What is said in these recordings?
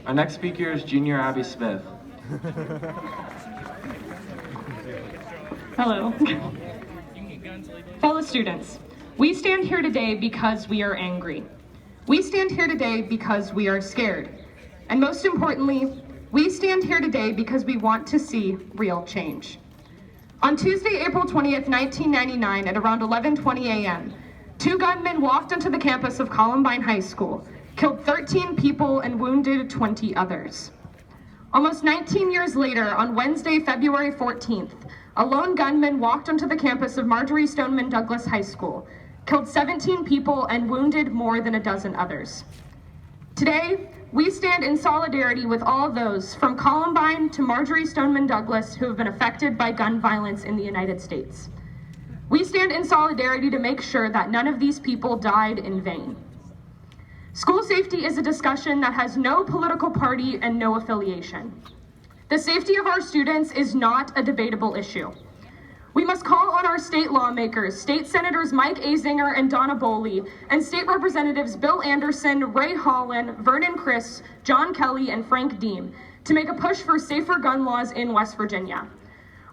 Our next speaker is Junior Abby Smith. Hello. Fellow students, we stand here today because we are angry. We stand here today because we are scared. And most importantly, we stand here today because we want to see real change. On Tuesday, April 20th, 1999, at around 11:20 a.m., 2 gunmen walked onto the campus of Columbine High School, killed 13 people, and wounded 20 others. Almost 19 years later, on Wednesday, February 14th, a lone gunman walked onto the campus of Marjory Stoneman Douglas High School, killed 17 people, and wounded more than a dozen others. Today, we stand in solidarity with all those from Columbine to Marjory Stoneman Douglas who have been affected by gun violence in the United States. We stand in solidarity to make sure that none of these people died in vain. School safety is a discussion that has no political party and no affiliation. The safety of our students is not a debatable issue. We must call on our state lawmakers, State Senators Mike Azinger and Donna Boley, and State Representatives Bill Anderson, Ray Holland, Vernon Criss, John Kelly, and Frank Deem to make a push for safer gun laws in West Virginia.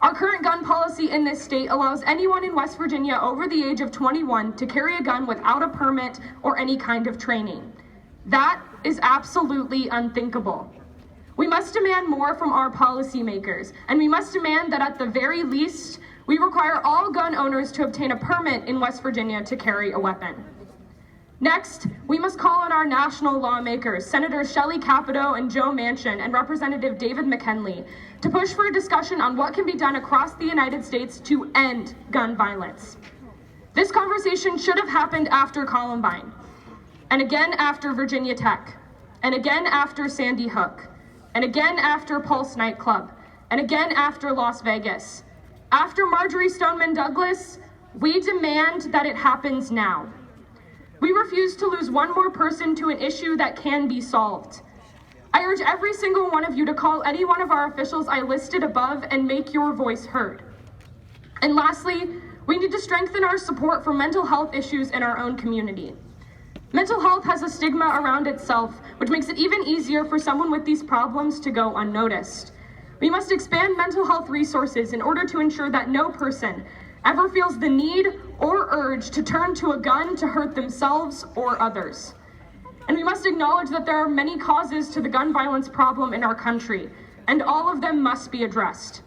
Our current gun policy in this state allows anyone in West Virginia over the age of 21 to carry a gun without a permit or any kind of training. That is absolutely unthinkable. We must demand more from our policymakers, and we must demand that at the very least, we require all gun owners to obtain a permit in West Virginia to carry a weapon. Next, we must call on our national lawmakers, Senators Shelley Capito and Joe Manchin and Representative David McHenley, to push for a discussion on what can be done across the United States to end gun violence. This conversation should have happened after Columbine, and again after Virginia Tech, and again after Sandy Hook, and again after Pulse nightclub, and again after Las Vegas. After Marjory Stoneman Douglas, we demand that it happens now. We refuse to lose one more person to an issue that can be solved. I urge every single one of you to call any one of our officials I listed above and make your voice heard. And lastly, we need to strengthen our support for mental health issues in our own community. Mental health has a stigma around itself, which makes it even easier for someone with these problems to go unnoticed. We must expand mental health resources in order to ensure that no person ever feels the need or urge to turn to a gun to hurt themselves or others. And we must acknowledge that there are many causes to the gun violence problem in our country, and all of them must be addressed.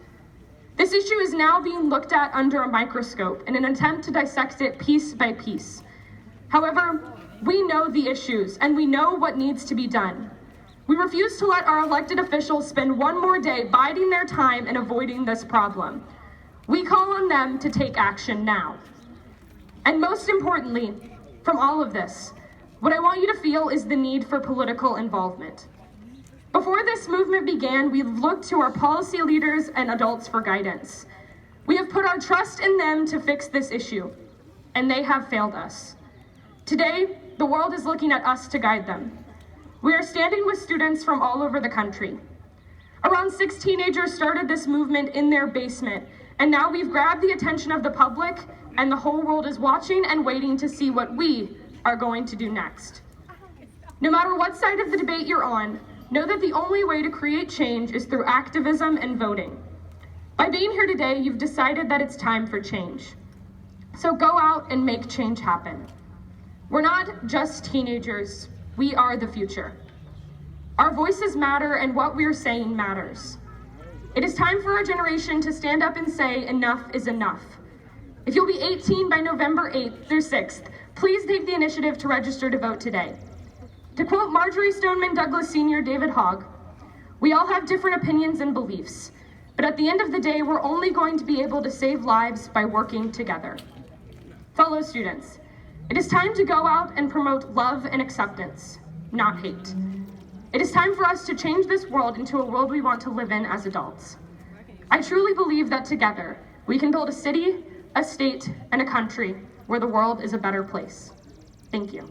This issue is now being looked at under a microscope in an attempt to dissect it piece by piece. However, we know the issues, and we know what needs to be done. We refuse to let our elected officials spend one more day biding their time and avoiding this problem. We call on them to take action now. And most importantly, from all of this, what I want you to feel is the need for political involvement. Before this movement began, we looked to our policy leaders and adults for guidance. We have put our trust in them to fix this issue, and they have failed us. Today, the world is looking at us to guide them. We are standing with students from all over the country. Around 6 teenagers started this movement in their basement, and now we've grabbed the attention of the public, and the whole world is watching and waiting to see what we are going to do next. No matter what side of the debate you're on, know that the only way to create change is through activism and voting. By being here today, you've decided that it's time for change. So go out and make change happen. We're not just teenagers. We are the future. Our voices matter, and what we're saying matters. It is time for our generation to stand up and say enough is enough. If you'll be 18 by November 8th through 6th, please take the initiative to register to vote today. To quote Marjory Stoneman Douglas Sr. David Hogg, "We all have different opinions and beliefs, but at the end of the day, we're only going to be able to save lives by working together." Fellow students, it is time to go out and promote love and acceptance, not hate. It is time for us to change this world into a world we want to live in as adults. I truly believe that together, we can build a city, a state, and a country where the world is a better place. Thank you.